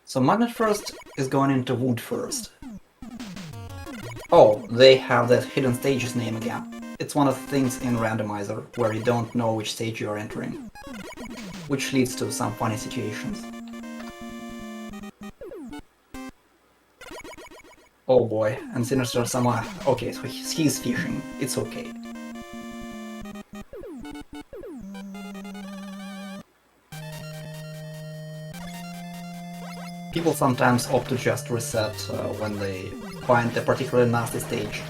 So Magnet First is going into Wood first. Oh, they have that hidden stages name again. It's one of the things in Randomizer where you don't know which stage you are entering, which leads to some funny situations. Oh boy, and SinisterSama. Okay, so he's fishing. It's okay. People sometimes opt to just reset when they find a particularly nasty stage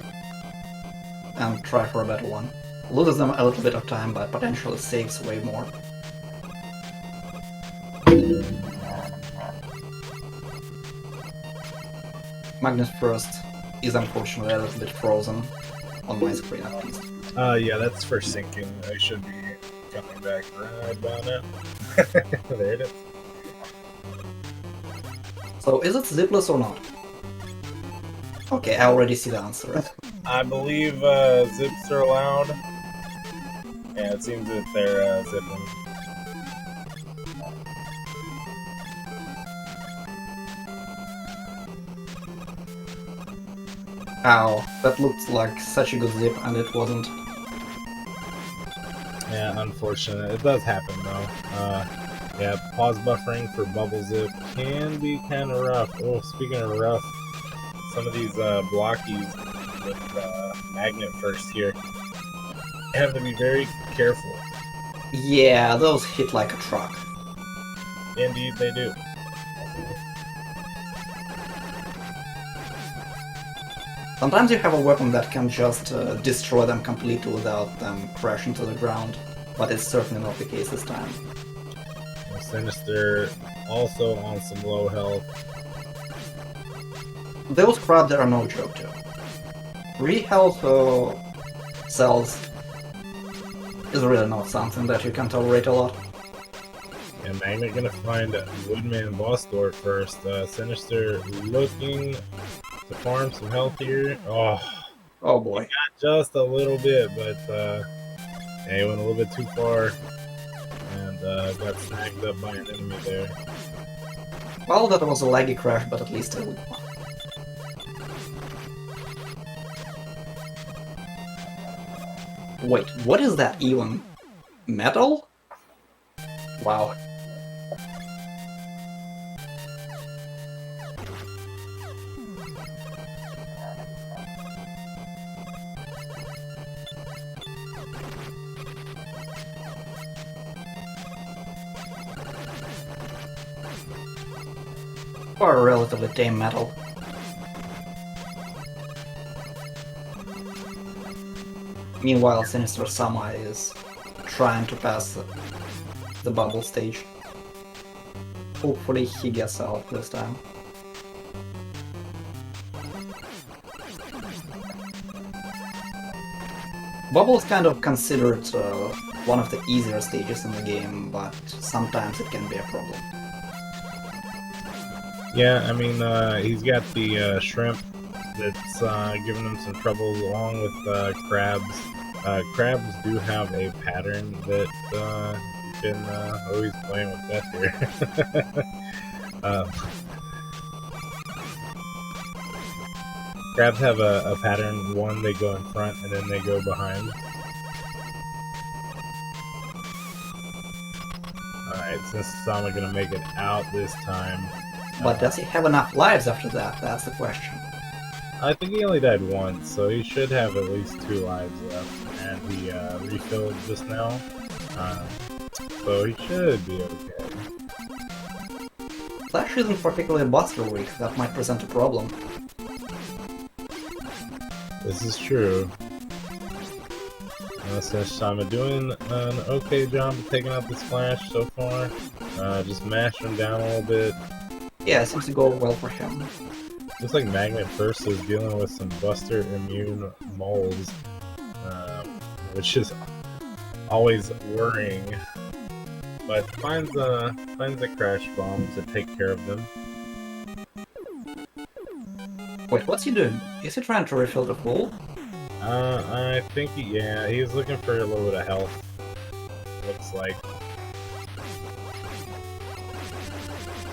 and try for a better one. Loses them a little bit of time, but potentially saves way more. Magnet First is unfortunately a little bit frozen on my screen at least. Yeah, that's for syncing. I should be coming back right about now. There it is. So is it zipless or not? Okay, I already see the answer. I believe zips are allowed. Yeah, it seems that they're zipping. Ow, that looked like such a good zip and it wasn't. Yeah, unfortunate. It does happen though. Yeah, pause buffering for bubble zip can be kind of rough. Oh, speaking of rough, some of these blockies with magnet first here have to be very careful. Yeah, those hit like a truck. Indeed, they do. Sometimes you have a weapon that can just destroy them completely without them crashing to the ground, but it's certainly not the case this time. Sinister also on some low health. Those crabs are no joke too. 3 health cells is really not something that you can tolerate a lot. And Magnet gonna find Woodman Boss Door first. Sinister looking to farm some health here. Oh boy. Got just a little bit, but yeah, he went a little bit too far and got snagged up by an enemy there. Well, that was a laggy crash, but at least a good one. Wait, what is that even? Metal? Wow. Or a relatively tame metal. Meanwhile, SinisterSama is trying to pass the bubble stage. Hopefully he gets out this time. Bubble is kind of considered one of the easier stages in the game, but sometimes it can be a problem. Yeah, I mean, he's got the shrimp that's giving him some trouble along with crabs. Crabs do have a pattern that you can always playing with that here. Crabs have a pattern. One, they go in front and then they go behind. Alright, SinisterSama gonna make it out this time. But does he have enough lives after that? That's the question. I think he only died once, so he should have at least 2 lives left. And he refilled just now, so he should be okay. Flash isn't particularly buster weak, that might present a problem. This is true. SinisterSama doing an okay job of taking out this Flash so far. Just mashing him down a little bit. Yeah, it seems to go well for him. Looks like Magnet First is dealing with some Buster immune moles, which is always worrying. But finds a crash bomb to take care of them. Wait, what's he doing? Is he trying to refill the pool? I think he's looking for a little bit of health. Looks like.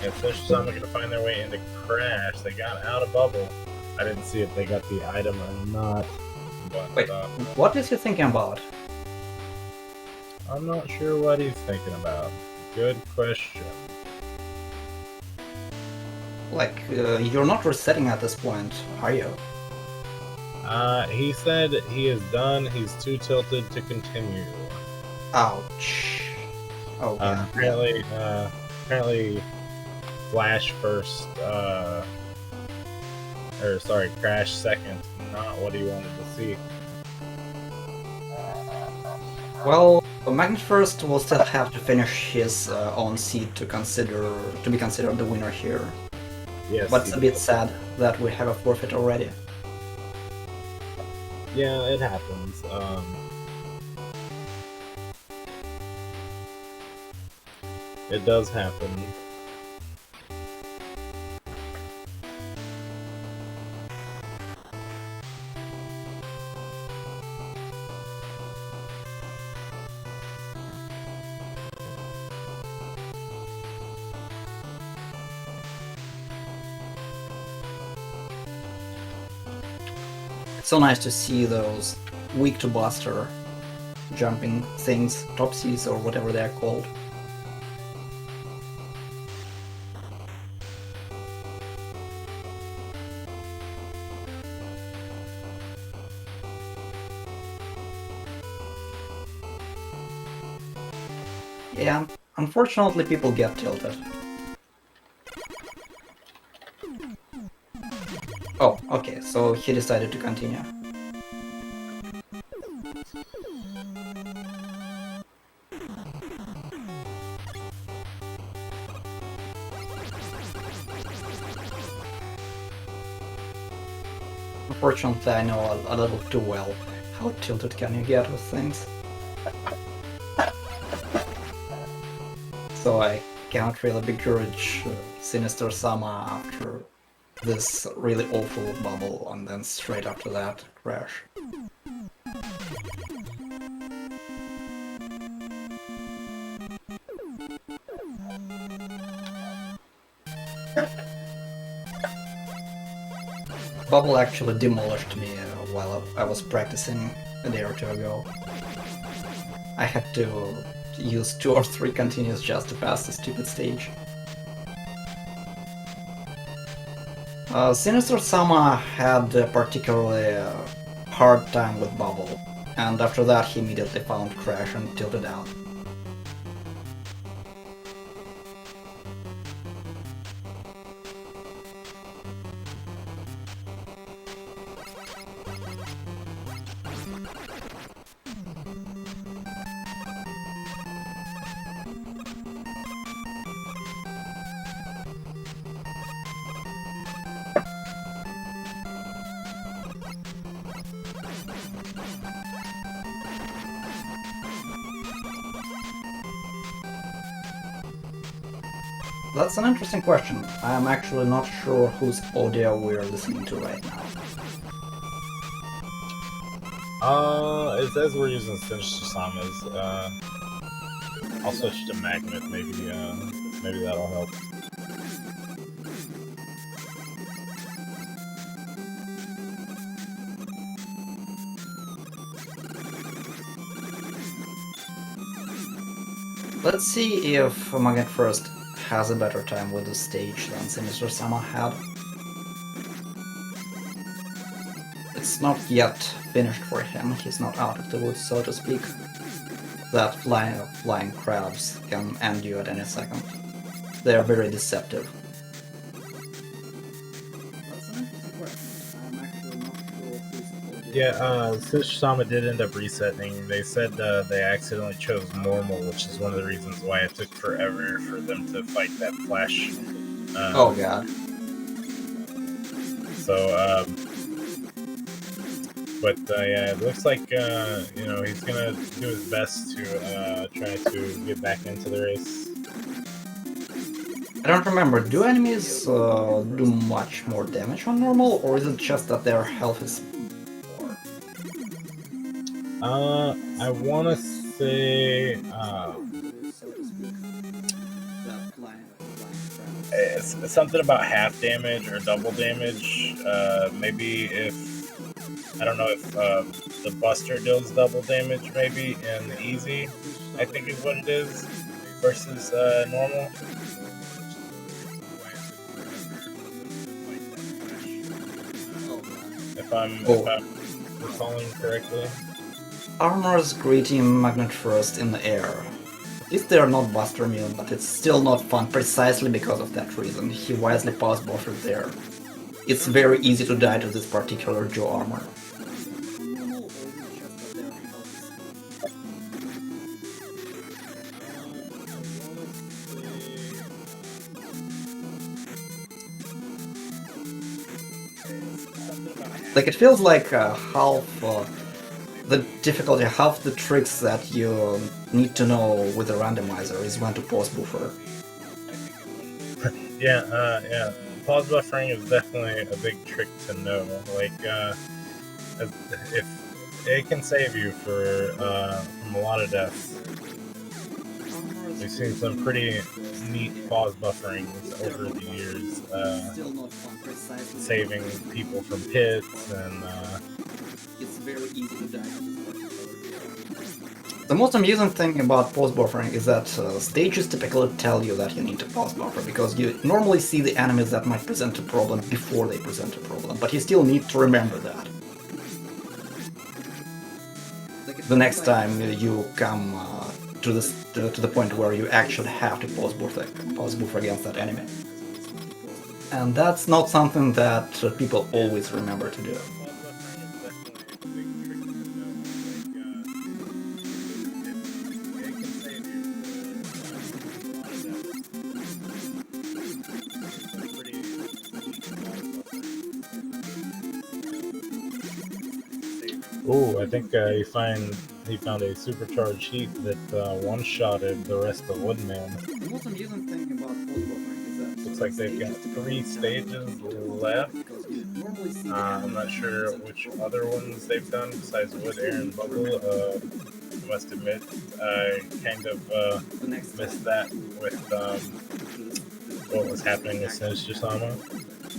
And SinisterSama gonna find their way into Crash. They got out of Bubble. I didn't see if they got the item or not. But, Wait, what is he thinking about? I'm not sure what he's thinking about. Good question. Like, you're not resetting at this point, are you? He said he is done. He's too tilted to continue. Ouch. Oh, yeah. Apparently, Flash first, Crash second. Not what he wanted to see. Well, MagnetFirst will still have to finish his own seed to be considered the winner here. Yes, but it's a bit sad that we have a forfeit already. Yeah, it happens. It does happen. It's so nice to see those weak to Buster jumping things, topsies or whatever they're called. Yeah, unfortunately people get tilted. Oh, okay, so he decided to continue. Unfortunately, I know a little too well how tilted can you get with things. So I can't really begrudge SinisterSama after this really awful bubble, and then straight after that, Crash. Bubble actually demolished me while I was practicing a day or two ago. I had to use 2 or 3 continues just to pass the stupid stage. SinisterSama had a particularly hard time with Bubble, and after that he immediately found Crash and tilted out. That's an interesting question. I'm actually not sure whose audio we're listening to right now. It says we're using SinisterSama's. I'll switch to Magnet, maybe that'll help. Let's see if MagnetFirst has a better time with the stage than SinisterSama had. It's not yet finished for him, he's not out of the woods, so to speak. That flying crabs can end you at any second. They are very deceptive. That's an interesting question. I'm actually not sure who's... Yeah, SinisterSama did end up resetting. They said they accidentally chose normal, which is one of the reasons why it took forever for them to fight that Flash. Oh god. So, but yeah, it looks like he's gonna do his best to try to get back into the race. I don't remember, do enemies do much more damage on normal, or is it just that their health is more? I wanna say, It's something about half damage or double damage. Maybe if I don't know if the Buster deals double damage, maybe in easy, I think is what it is, versus normal. If I'm recalling correctly. Armors greeting Magnet First in the air. At least they are not Buster immune, but it's still not fun precisely because of that reason. He wisely paused buffer there. It's very easy to die to this particular Joe armor. Like, it feels like half the difficulty, half the tricks that you need to know with the randomizer is when to pause buffer. Yeah. Pause buffering is definitely a big trick to know. Like, if it can save you from a lot of deaths. We've seen some pretty neat pause bufferings over the years, saving people from pits and. It's very easy to die. The most amusing thing about pause buffering is that stages typically tell you that you need to pause buffer, because you normally see the enemies that might present a problem before they present a problem, but you still need to remember that. The next time you come to the point where you actually have to pause buffer against that enemy. And that's not something that people always remember to do. Oh, I think he found a supercharged heat that one-shotted the rest of Woodman. The most amusing thing about pause buffering is that looks like they've got 3 stages left. I'm not sure which other ones they've done besides Wood, Air, and Bubble. I must admit, I kind of missed that with what was happening with SinisterSama.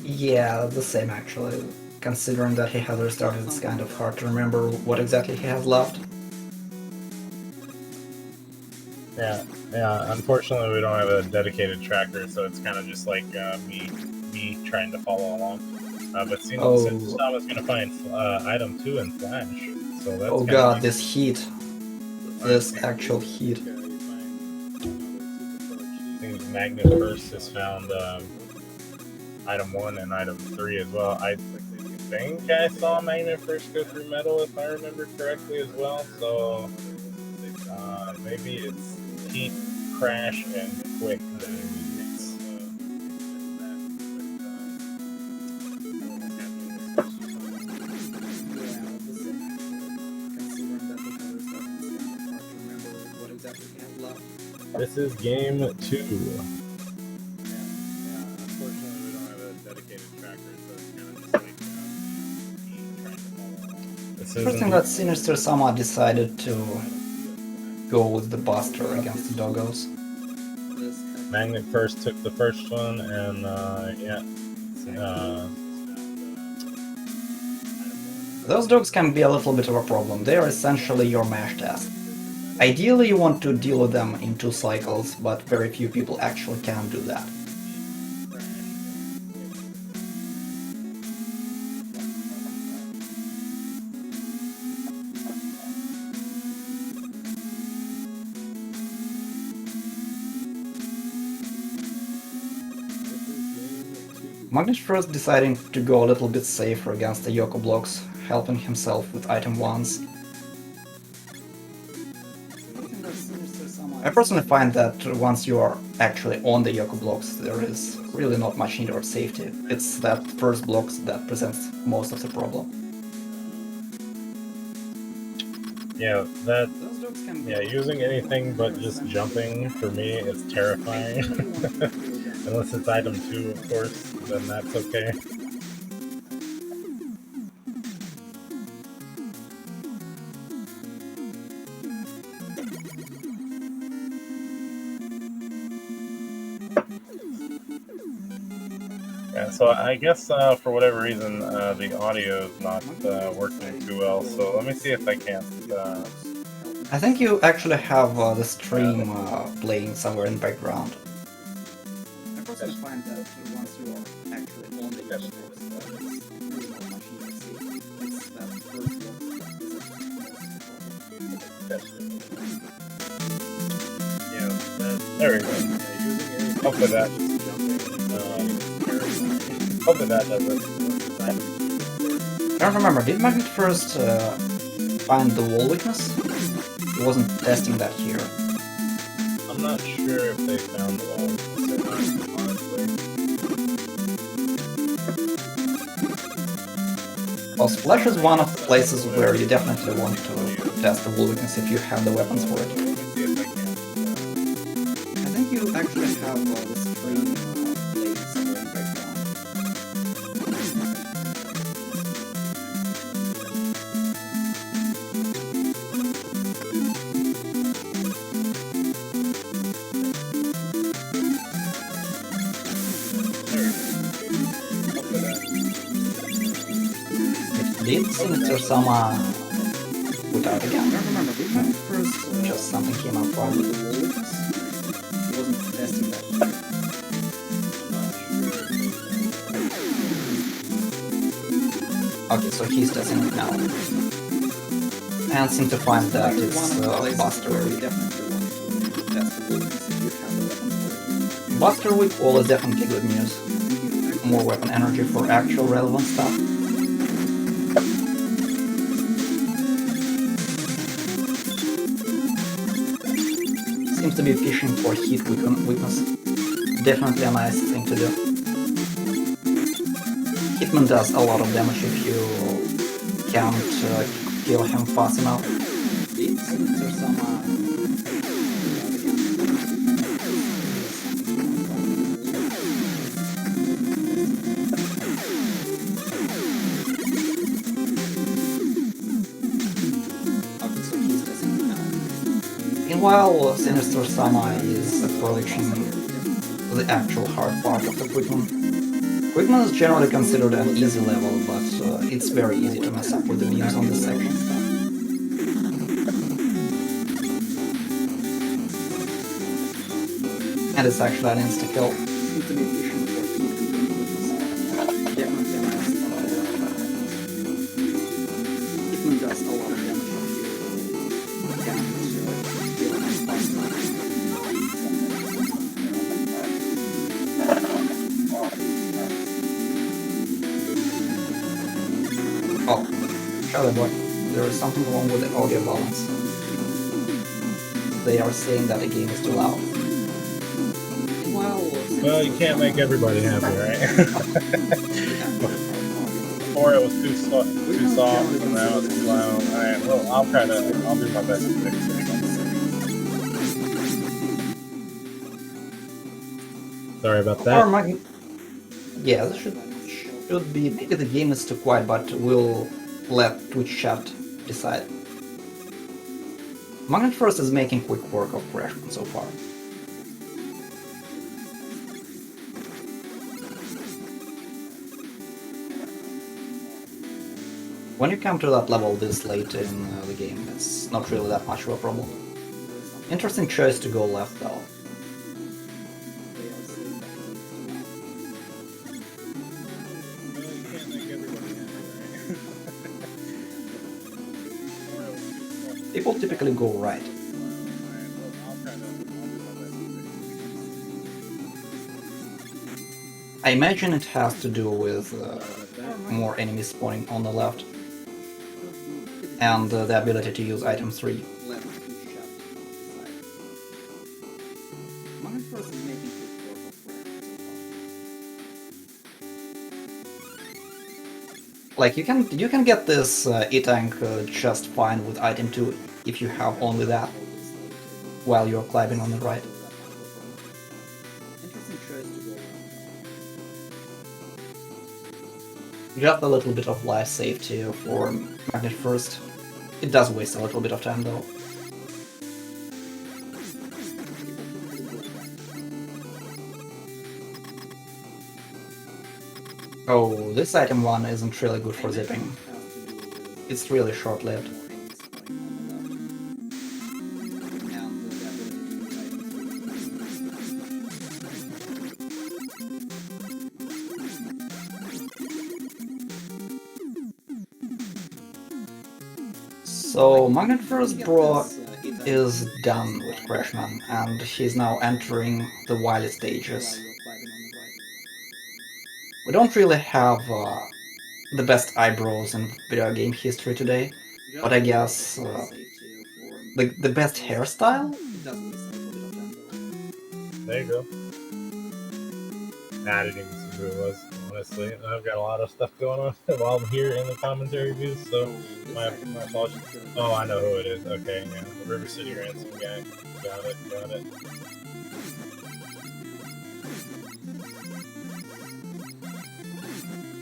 Yeah, the same actually. Considering that he has restarted, it's kind of hard to remember what exactly he has left. Yeah. Unfortunately, we don't have a dedicated tracker, so it's kind of just like me trying to follow along. But SinisterSama is going to find item 2 in Flash. So that's god, this heat. This actual heat. I think MagnetFirst has found item 1 and item 3 as well. I think I saw MagnetFirst go through metal, if I remember correctly, as well. So maybe it's heat, crash, and quick that it needs. This is game 2. Unfortunately, we don't have a dedicated tracker, so it's kind of just like trying to follow along. Interesting that SinisterSama decided to go with the Buster against the Doggos. MagnetFirst took the first one, and those dogs can be a little bit of a problem. They are essentially your mash task. Ideally, you want to deal with them in 2 cycles, but very few people actually can do that. MagnetFirst deciding to go a little bit safer against the Yoko blocks, helping himself with item 1s. I personally find that once you are actually on the Yoko blocks, there is really not much need of safety. It's that first blocks that presents most of the problem. Using anything but just jumping for me is terrifying. Unless it's item 2, of course, then that's okay. Yeah, so I guess for whatever reason the audio is not working too well. So let me see if I can't. I think you actually have the stream playing somewhere in the background. I personally find that once you are actually on the Xbox, it's really not much you can see. It's that first box that is Yeah, there we go. Hopefully that. Hopefully that does it. I don't remember, did Magnet first find the wall weakness? He wasn't testing that here. I'm not sure if they found the wall weakness, honestly. Well, Splash is one of the places where you definitely want to test the wall weakness if you have the weapons for it. I think you actually have the stream playing somewhere in the background. Did SinisterSama put out again? I don't remember, did my first just something came up from the wall weakness? He wasn't testing that. Okay, so he's testing it now. And seem to find that it's Buster. Buster with all is definitely good news. More weapon energy for actual relevant stuff. Seems to be fishing for hit weakness. Definitely a nice thing to do. Hitman does a lot of damage if you can't kill him fast enough. Meanwhile, SinisterSama is approaching the actual hard part of the Quickman. Quickman is generally considered an easy level, but it's very easy to mess up with the memes on this section. And it's actually an insta-kill. Hitman does a lot of damage. Oh, Charlie boy, there is something wrong with the audio balance. They are saying that the game is too loud. Well, you can't make everybody happy, right? Before it was too soft, and now it's too loud. Alright, well, I'll do my best to fix it. Sorry about that. Yeah, this should be, maybe the game is too quiet, but we'll let Twitch chat decide. MagnetFirst is making quick work of Crashman so far. When you come to that level this late in the game, it's not really that much of a problem. Interesting choice to go left though. People typically go right. I imagine it has to do with more enemies spawning on the left and the ability to use item 3. Like you can get this E-Tank just fine with item 2 if you have only that while you're climbing on the right. Just a little bit of life safety for MagnetFirst. It does waste a little bit of time though. Oh, this item 1 isn't really good for zipping. It's really short-lived. So MagnetFirstBro is done with Crashman, and he's now entering the Wily stages. We don't really have the best eyebrows in video game history today, but I guess the best hairstyle? There you go. Nah, I didn't even see who it was, honestly. I've got a lot of stuff going on while I'm here in the commentary booth, so my apologies. Oh, I know who it is. Okay, yeah. The River City Ransom guy. Got it.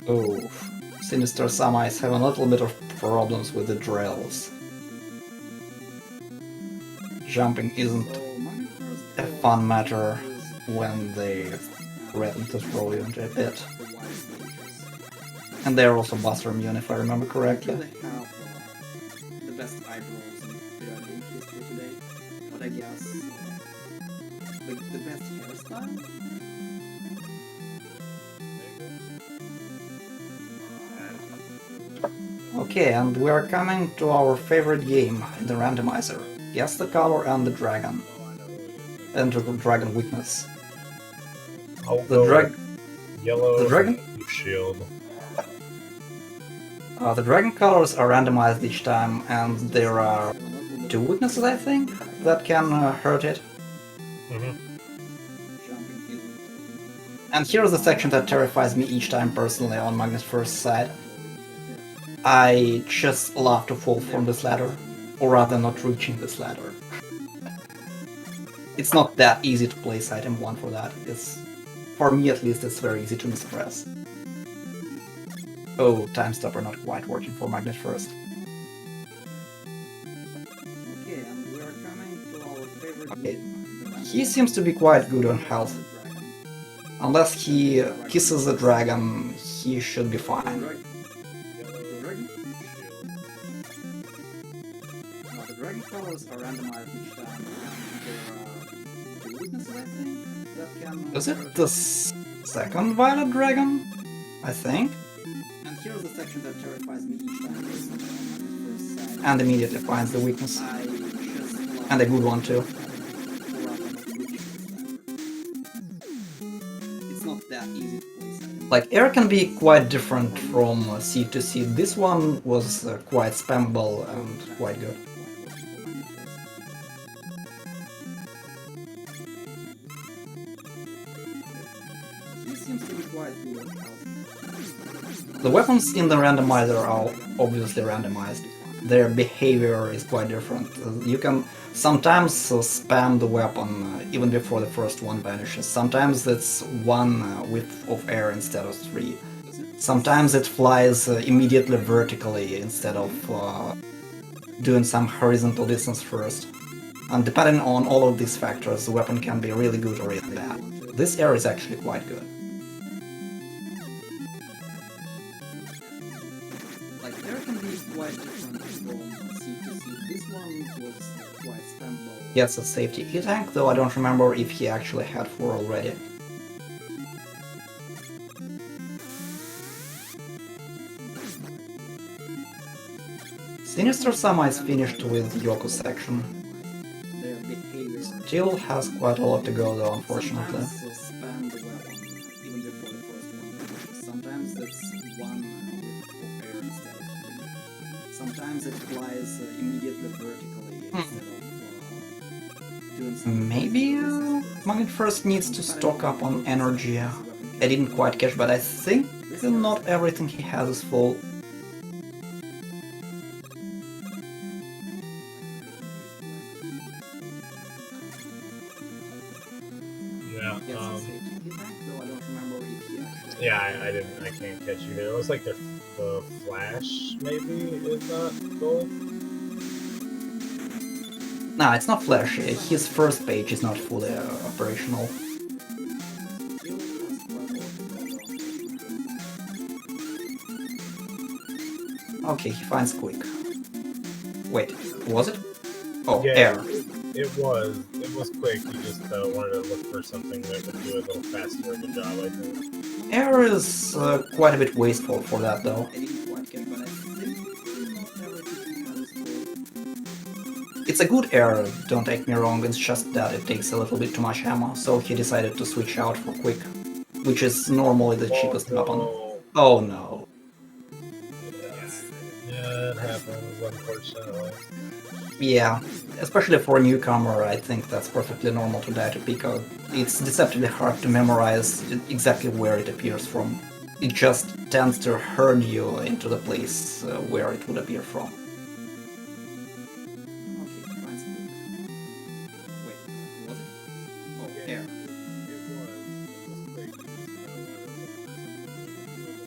Oh, SinisterSama is having a little bit of problems with the drills. Jumping isn't a fun matter when they threaten to throw you into a pit. And they're also buster immune, if I remember correctly. The best eyebrows in video game history today, but I guess the best hairstyle? Okay, and we are coming to our favorite game in the randomizer. Guess the color and the dragon. And the dragon weakness. Yellow the dragon shield. The dragon colors are randomized each time, and there are 2 weaknesses, I think, that can hurt it. And here's the section that terrifies me each time personally on Magnus' first side. I just love to fall from this ladder, or rather not reaching this ladder. It's not that easy to place item 1 for that. For me at least, it's very easy to mispress. Oh, time stopper not quite working for Magnet first. Okay, and we are coming to our favorite game. He seems to be quite good on health. Unless he kisses the dragon, he should be fine. The dragon colors are randomized each time. There are 2 weaknesses, I think, that can... Is it the second violet dragon? I think. And here's the section that terrifies me each time. And immediately finds the weakness. And a good one too. It's not that easy to place. Like, air can be quite different from seed to seed. This one was quite spammable and quite good. The weapons in the randomizer are obviously randomized. Their behavior is quite different. You can sometimes spam the weapon even before the first one vanishes. Sometimes it's 1 whiff of air instead of 3. Sometimes it flies immediately vertically instead of doing some horizontal distance first. And depending on all of these factors, the weapon can be really good or really bad. This air is actually quite good. Gets a safety E-tank, though I don't remember if he actually had 4 already. SinisterSama is finished with Yoko section. Still has quite a lot to go though, unfortunately. Sometimes it flies immediately vertically instead of maybe Magnet first needs to stock up on energy. I didn't quite catch, but I think not everything he has is full. Yeah, I can't catch you there. It looks like the flash maybe is not gold. No, it's not Flash. His first page is not fully operational. Okay, he finds quick. Wait, was it? Oh, Yeah, air. it was quick. He just wanted to look for something that would do a little faster of a job, I think. Air is quite a bit wasteful for that though. It's a good air, don't take me wrong, it's just that it takes a little bit too much ammo, so he decided to switch out for quick, which is normally the cheapest weapon. Oh no. Yeah, it happens, unfortunately. Yeah, especially for a newcomer, I think that's perfectly normal to die to Pico. It's deceptively hard to memorize exactly where it appears from. It just tends to hurl you into the place where it would appear from.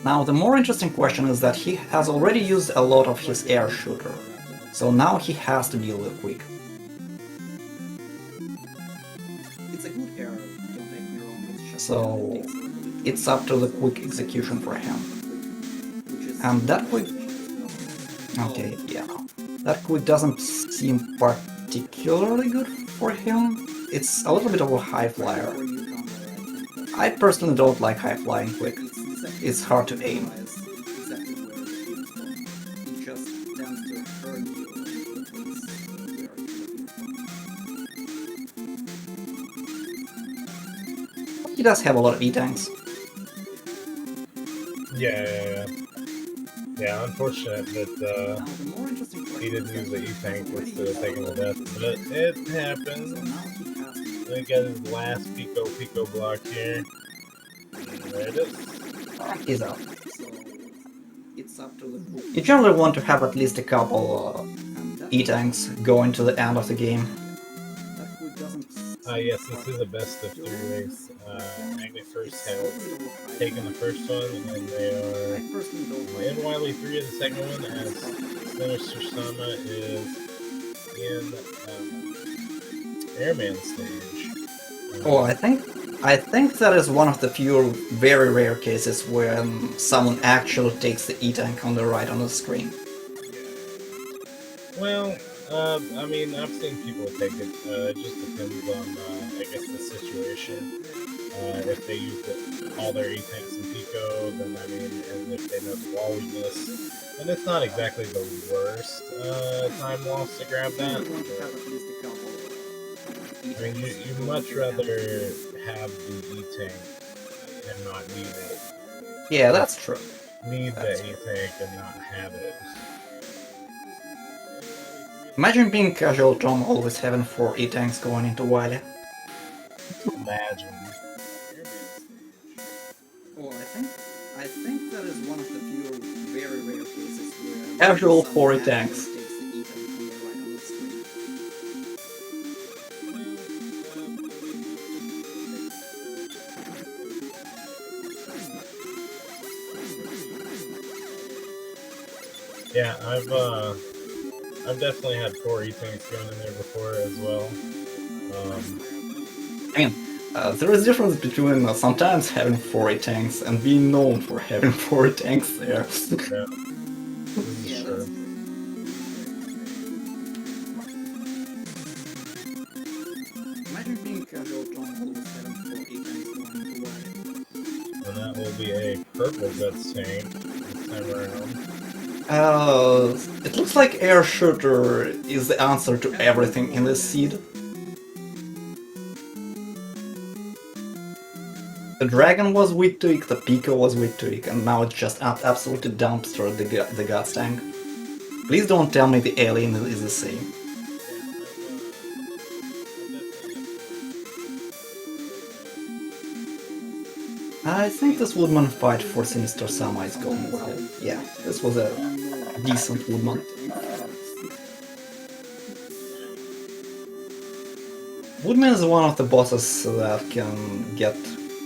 Now the more interesting question is that he has already used a lot of his air shooter, so now he has to deal with quick. It's a good air, don't take me wrong, so it's up to the quick execution for him. And that quick... Okay, yeah. That quick doesn't seem particularly good for him. It's a little bit of a high flyer. I personally don't like high flying quick. It's hard to aim. He does have a lot of E-tanks. Yeah, unfortunate that he didn't use the E-tank instead of taking the death, but it happens. He got his last Pico block here. And there it is. He's out. You generally want to have at least a couple E-tanks going to the end of the game. Yes, this is a best of 3 race. MagnetFirst has taken the first one, and they are in Wily 3 of the second one, as SinisterSama is in Airman stage. Oh, I think that is one of the few very rare cases where someone actually takes the E-tank on the right on the screen. Well, I mean, I've seen people take it. It just depends on, I guess, the situation. If they use all their E-tanks in Pico, then I mean, and if they know the wall weakness, and it's not exactly the worst time loss to grab that. I mean, you much rather have the E-tank and not need it. Yeah, that's true. Need the E-tank and not have it. Imagine being casual Tom always having 4 E-tanks going into Wily. Imagine. Oh, I think that is one of the few very rare cases where casual 4 E-tanks. Yeah, I've definitely had 4 E-tanks going in there before as well. I mean, there is a difference between sometimes having 4 E-tanks and being known for having 4 E-tanks there. Yeah, this is true. Imagine being casual Tom always having 4 E-tanks going into Wily. And that will be a purple guts tank this time around. It looks like air shooter is the answer to everything in this seed. The dragon was weak to it, the Pico was weak to it, and now it's just absolutely dumpstered the guts tank. Please don't tell me the alien is the same. I think this Woodman fight for SinisterSama is going well. Yeah, this was a decent Woodman. Woodman is one of the bosses that can get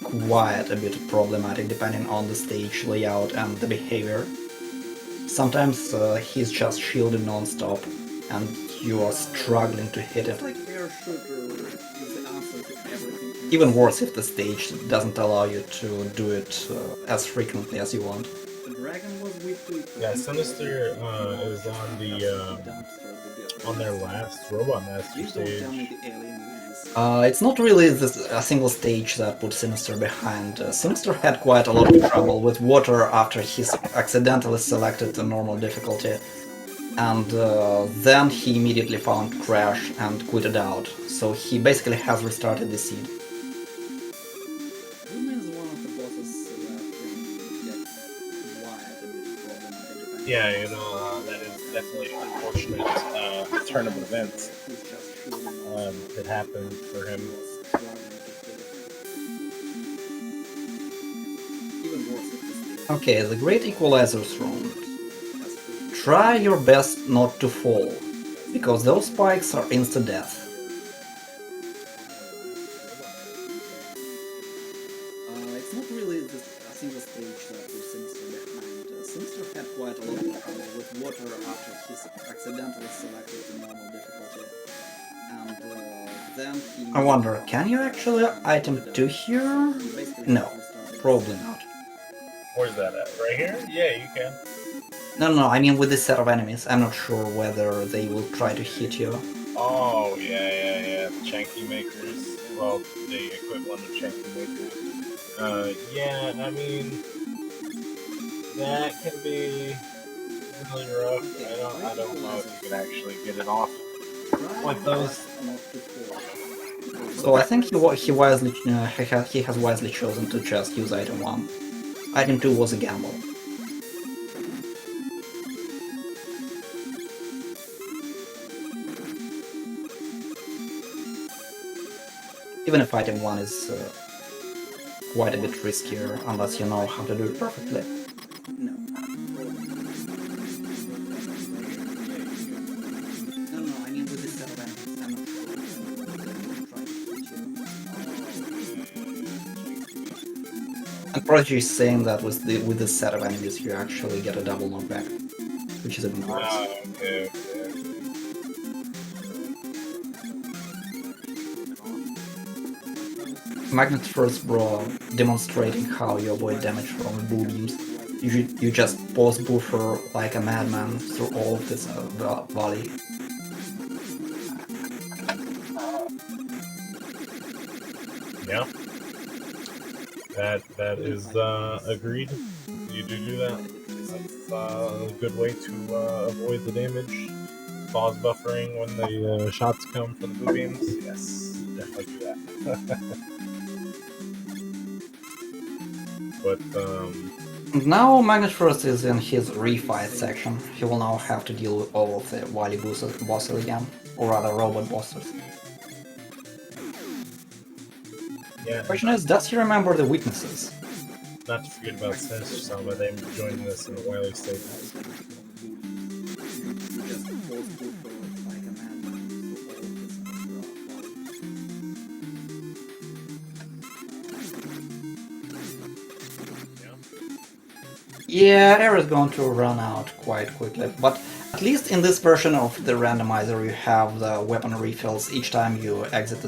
quite a bit problematic depending on the stage layout and the behavior. Sometimes he's just shielded non-stop and you are struggling to hit him. Even worse if the stage doesn't allow you to do it as frequently as you want. Yeah, Sinister is on the on their last Robot Master stage. It's not really a single stage that put Sinister behind. Sinister had quite a lot of trouble with water after he accidentally selected the normal difficulty, and then he immediately found Crash and quitted out, so he basically has restarted the seed. Yeah, you know, that is definitely an unfortunate turn of events that happened for him. Okay, the Great Equalizer Throne. Try your best not to fall, because those spikes are insta-death. It's not really a single stage that put Sinister behind. Sinister had quite a lot of trouble with water after he accidentally selected the normal difficulty. And then he... I wonder, can you actually item 2 here? No, probably not. Where's that at? Right here? Yeah, you can. No, I mean with this set of enemies. I'm not sure whether they will try to hit you. Oh, yeah. The Chanky Makers. Well, the equivalent of Chanky Makers. Yeah, I mean, that can be really rough. I don't know if you can actually get it off like those. So I think he has wisely chosen to just use item 1. Item 2 was a gamble. Even if item 1 is quite a bit riskier, unless you know how to do it perfectly. No, I mean with this set of enemies, I'm not sure. And Prodigy is saying that with this set of enemies you actually get a double knockback, which is even worse. Okay. MagnetFirstBro demonstrating how you avoid damage from boo beams. You just pause buffer like a madman through all of this valley. Yeah. That is agreed. You do that. That's a good way to avoid the damage. Pause buffering when the shots come from the boo beams. Yes, definitely do that. But now MagnetFirst is in his refight section. He will now have to deal with all of the Wily bosses again, or rather robot bosses. yeah. The question is, does he remember the weaknesses? Not to forget about SinisterSama, they joining us in the Wily state. Yeah, air is going to run out quite quickly, but at least in this version of the randomizer you have the weapon refills each time you exit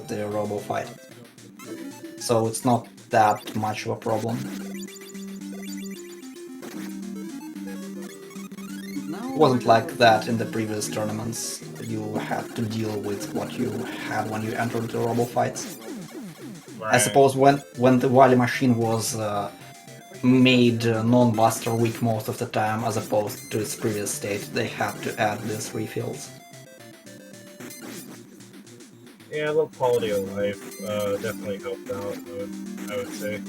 the robo fight. So it's not that much of a problem. It wasn't like that in the previous tournaments. You had to deal with what you had when you entered the robo fights. Right. I suppose when the Wily machine was made non-buster weak most of the time, as opposed to its previous state, they had to add these refills. Yeah, a little quality of life definitely helped out, I would say.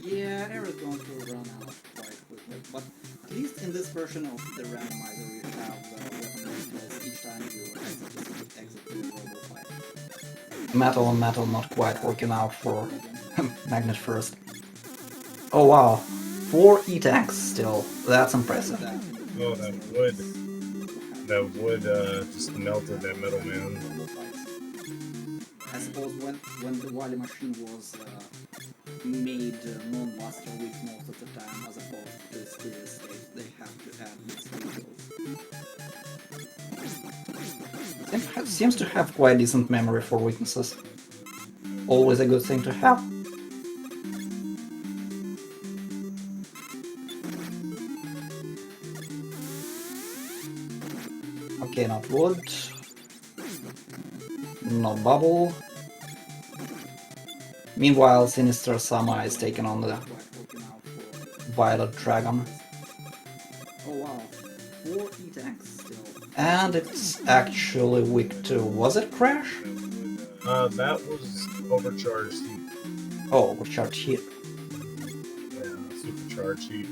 Yeah, air is going to run out quite quickly, but at least in this version of the randomizer you have weapon refills each time you exit the robo fight. Metal on metal not quite working out for MagnetFirst. Oh wow, 4 E-tanks still, that's impressive. Oh, that wood just melted that metal man. I suppose when the Wily machine was made non-buster weak most of the time, as opposed to its previous state, they have to add these refills. Seems to have quite decent memory for weaknesses. always a good thing to have. Okay, not wood. No bubble. Meanwhile, SinisterSama is taking on the Violet Dragon. Oh wow, 4 E-tanks still. And it's actually weak to... was it Crash? That was overcharged heat. Oh, overcharged heat. Yeah, supercharged heat.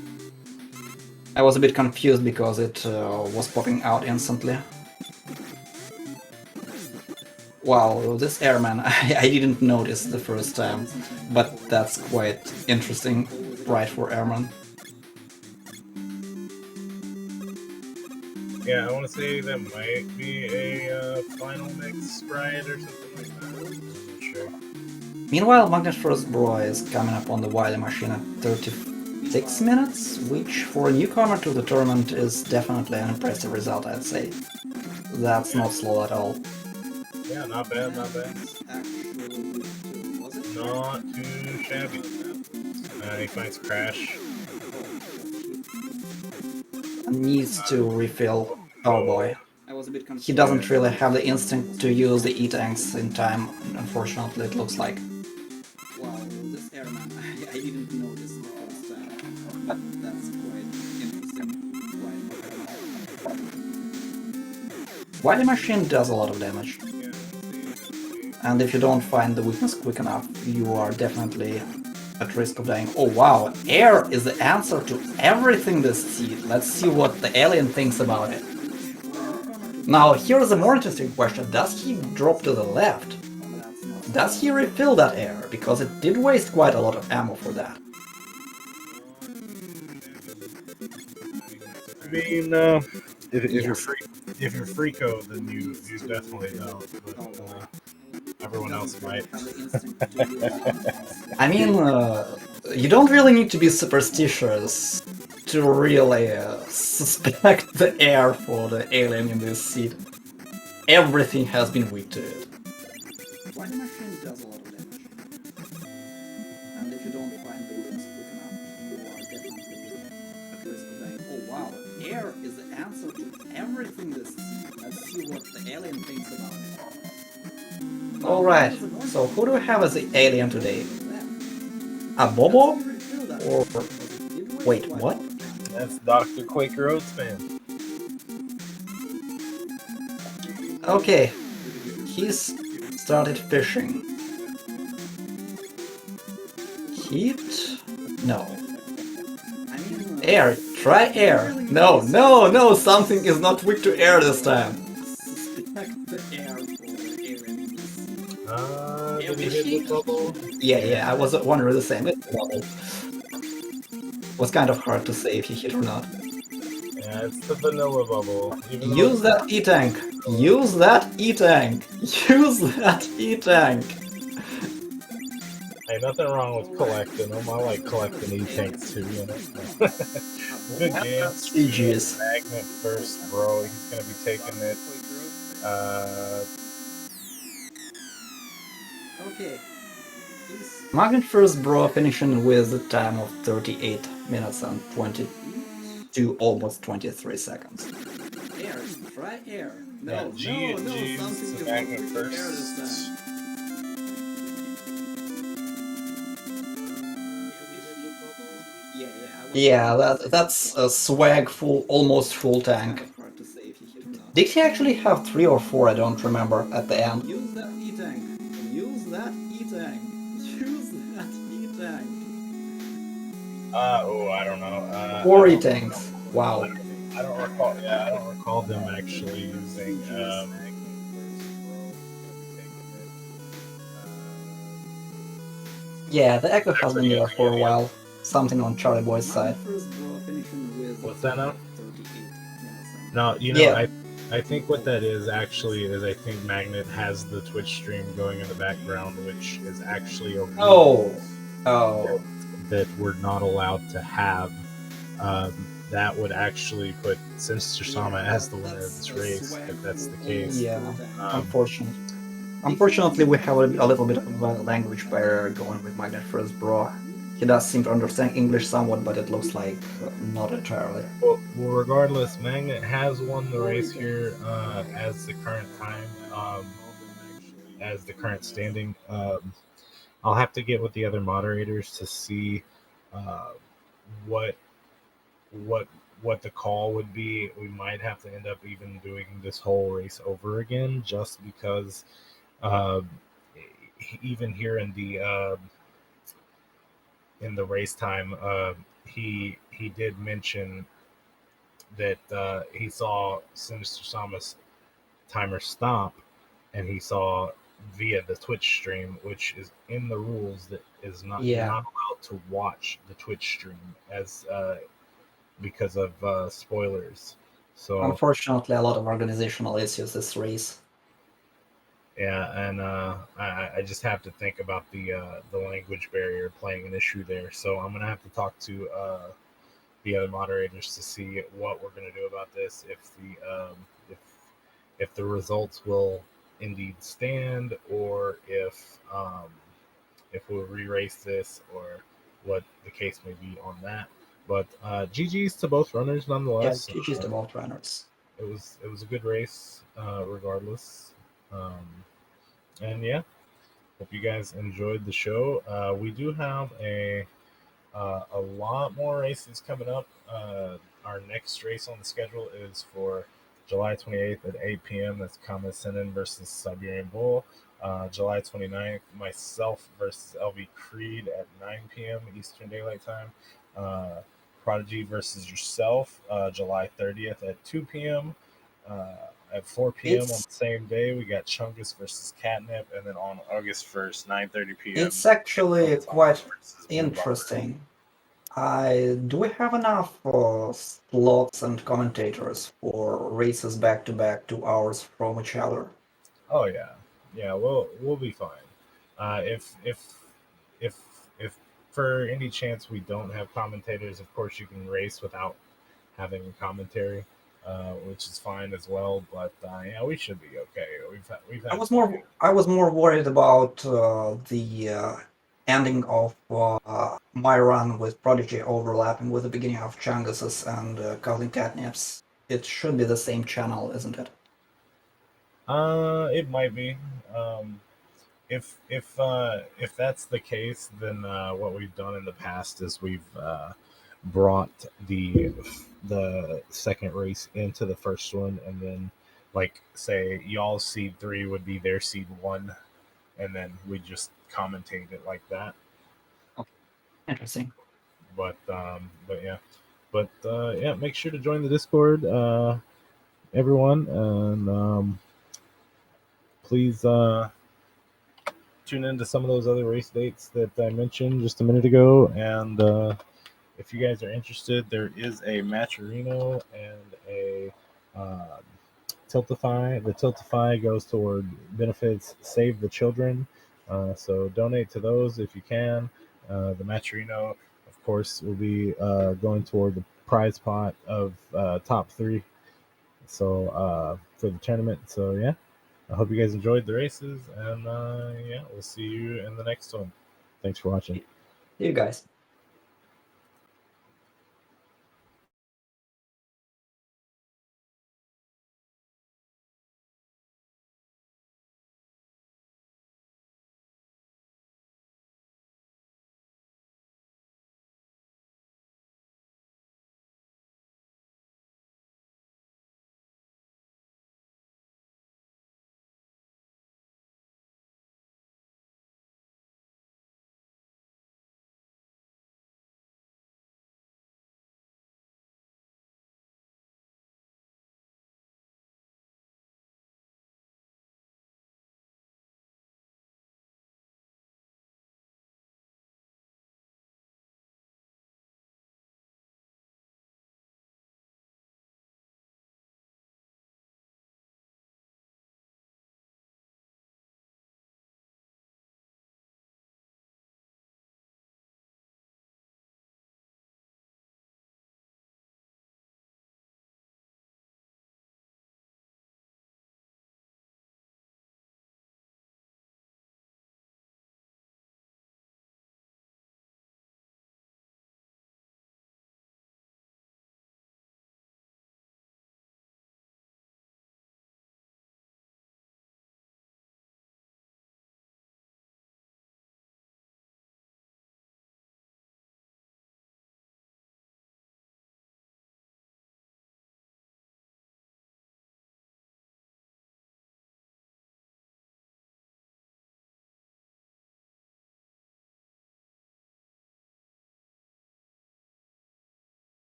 I was a bit confused because it was popping out instantly. Wow, this airman, I didn't notice the first time, but that's quite interesting, right, for airman. Yeah, I want to say that might be a final mix sprite or something like that. I'm not sure. Meanwhile, MagnetFirstBro is coming up on the Wily machine at 36 minutes, which for a newcomer to the tournament is definitely an impressive result, I'd say. That's not slow at all. Yeah, not bad, not bad. Actually, was it? Not too shabby. He finds Crash. Needs to refill. Oh boy. I was a bit confused. He doesn't really have the instinct to use the E-tanks in time, unfortunately, it looks like. Wow, this airman, I didn't notice the first time, but that's quite interesting. Wily machine does a lot of damage. And if you don't find the weakness quick enough, you are definitely at risk of dying. Oh wow, air is the answer to everything this seed. Let's see what the alien thinks about it. Now, here's a more interesting question. Does he drop to the left? Does he refill that air? Because it did waste quite a lot of ammo for that. I mean, if you're Freako, then you definitely don't. But everyone else might. I mean, you don't really need to be superstitious to really suspect the air for the alien in this seed. Everything has been weak to it. Wily machine does a lot of damage. And if you don't find the weakness quick enough, you are definitely at risk of dying. Oh wow, air is the answer to everything this seed. Let's see what the alien thinks about it. Alright, so who do we have as the alien today? A Bobo? Or... wait, what? That's Dr. Quaker Oats man. Okay, he's started fishing. Heat? No. Air, try air. No, no, no, something is not weak to air this time. Did he hit the bubble? Yeah, I was wondering the same. Was kind of hard to say if he hit or not. Yeah, it's the vanilla bubble. Use that E-tank! Use that E-tank! Use that E-tank! Hey, nothing wrong with collecting them. I like collecting E-tanks too, you know. Good game. GG's. MagnetFirstBro. He's gonna be taking it. Okay. MagnetFirstBro finishing with a time of 38 minutes and 22, almost 23 seconds. Air, try air. Yeah, No, G no, G something to is not weak to air this time. Yeah, that's a swag full, almost full tank. Did he actually have 3 or 4? I don't remember at the end. Use that E-tank. Use that E-tank. Use that E-tank. Oh, I don't know. 4 E-tanks. Wow. I don't recall. Yeah, I don't recall them actually using. Yeah, the Echo has been there for a while. Something on Charlie Boy's side. What's that now? No, you know, Yeah. I think what that is actually is I think Magnet has the Twitch stream going in the background, which is actually a rule Oh. that we're not allowed to have. That would actually put SinisterSama as the winner of this race, if that's the case. Yeah, unfortunate. Unfortunately, we have a little bit of a language barrier going with MagnetFirstBro. He does seem to understand English somewhat, but it looks like not entirely. Well, regardless, Magnet has won the race here as the current time, as the current standing. I'll have to get with the other moderators to see uh, what what what the call would be. We might have to end up even doing this whole race over again, just because uh, even here in the race time, he did mention that he saw SinisterSama's timer stop, and he saw via the Twitch stream, which is in the rules that is not you're Yeah. not allowed to watch the Twitch stream as because of spoilers. So Unfortunately, a lot of organizational issues this race. yeah, and I just have to think about the language barrier playing an issue there. So I'm gonna have to talk to the other moderators to see what we're gonna do about this. If if the results will indeed stand, or if we'll re-race this, or what the case may be on that. But GG's to both runners Yeah, nonetheless. GG's to both runners. It was a good race regardless. Um, and yeah, hope you guys enjoyed the show. We do have a lot more races coming up. Our next race on the schedule is for July 28th at 8 p.m. That's Kama Senin versus Siberian Bull. July 29th, myself versus LV Creed at 9 p.m. Eastern Daylight Time. Prodigy versus yourself, July 30th at 2 p.m. At 4 p.m. on the It's same day, we got Chungus versus Catnip, and then on August 1st, 9:30 p.m. it's actually quite versus Blue Bomber. interesting. Do we have enough slots and commentators for races back to back 2 hours from each other? Oh yeah, yeah. We'll be fine. If if for any chance we don't have commentators, of course you can race without having a commentary, which is fine as well. But yeah, we should be okay. We've I had was plenty. more worried about the ending of my run with Prodigy overlapping with the beginning of Changus's and Cousin Catnip's. It should be the same channel, isn't it? It might be. Um, if that's the case, then what we've done in the past is we've brought the second race into the first one, and then like say y'all's seed 3 would be their seed 1, and then we just commentate it like that. Okay. Interesting. But yeah, yeah, make sure to join the Discord, everyone, and please tune into some of those other race dates that I mentioned just a minute ago. And if you guys are interested, there is a Matcherino and a Tiltify. The Tiltify goes toward benefits Save the Children. So donate to those if you can. The Matcherino, of course, will be going toward the prize pot of top 3. So for the tournament. So yeah, I hope you guys enjoyed the races, and yeah, we'll see you in the next one. Thanks for watching. See you guys.